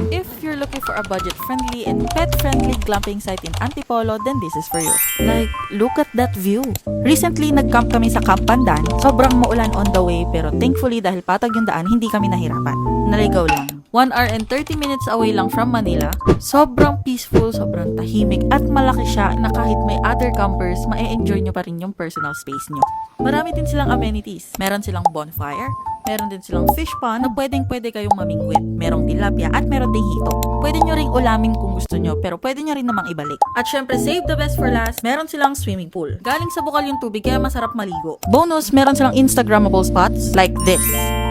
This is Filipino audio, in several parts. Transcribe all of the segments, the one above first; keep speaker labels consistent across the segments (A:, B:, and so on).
A: If you're looking for a budget-friendly and pet-friendly glamping site in Antipolo, then this is for you. Like, look at that view. Recently, nag-camp kami sa Camp Pandan. Sobrang maulan on the way, pero thankfully dahil patag yung daan, hindi kami nahirapan. Naligaw lang. 1 hour and 30 minutes away lang from Manila. Sobrang peaceful, sobrang tahimik, at malaki siya na kahit may other campers, ma-enjoy nyo pa rin yung personal space nyo. Marami din silang amenities. Meron silang bonfire, meron din silang fish pond na pwedeng-pwede kayong mamingwit. Merong tilapia at meron ding hito. Pwede nyo ring ulamin kung gusto nyo, pero pwede nyo rin namang ibalik. At syempre, save the best for last, meron silang swimming pool. Galing sa bukal yung tubig, kaya masarap maligo. Bonus, meron silang Instagrammable spots like this.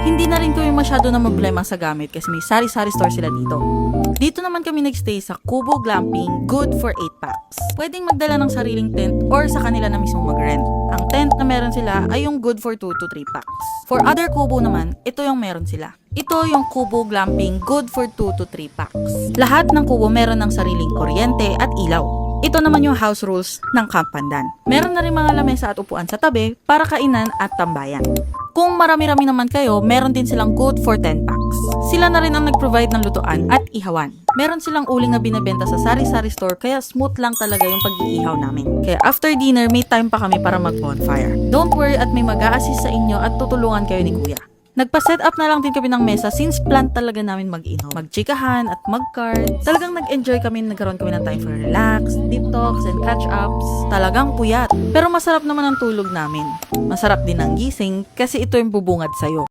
A: Hindi na rin kami masyado na problema sa gamit kasi may sari-sari store sila dito. Dito naman kami nagstay sa Kubo Glamping, good for 8 packs. Pwedeng magdala ng sariling tent or sa kanila na mismo mag-rent. Ang tent na meron sila ay yung good for 2 to 3 packs. For other Kubo naman, ito yung meron sila. Ito yung Kubo Glamping, good for 2 to 3 packs. Lahat ng kubo meron ng sariling kuryente at ilaw. Ito naman yung house rules ng Camp Pandan. Meron na rin mga lamesa at upuan sa tabi para kainan at tambayan. Kung marami-rami naman kayo, meron din silang good for 10 packs. Sila na rin ang nag-provide ng lutuan at ihawan. Meron silang uling na binebenta sa sari-sari store kaya smooth lang talaga yung pag-iihaw namin. Kaya after dinner, may time pa kami para mag-bonfire. Don't worry at may mag-a-assist sa inyo at tutulungan kayo ni Kuya. Nagpa-set up na lang din kami ng mesa since plan talaga namin mag-inom, mag-chikahan at mag-cards. Talagang nag-enjoy kami, nagkaroon kami ng time for relax, deep talks, and catch-ups. Talagang puyat. Pero masarap naman ang tulog namin. Masarap din ang gising kasi ito yung bubungad sa'yo.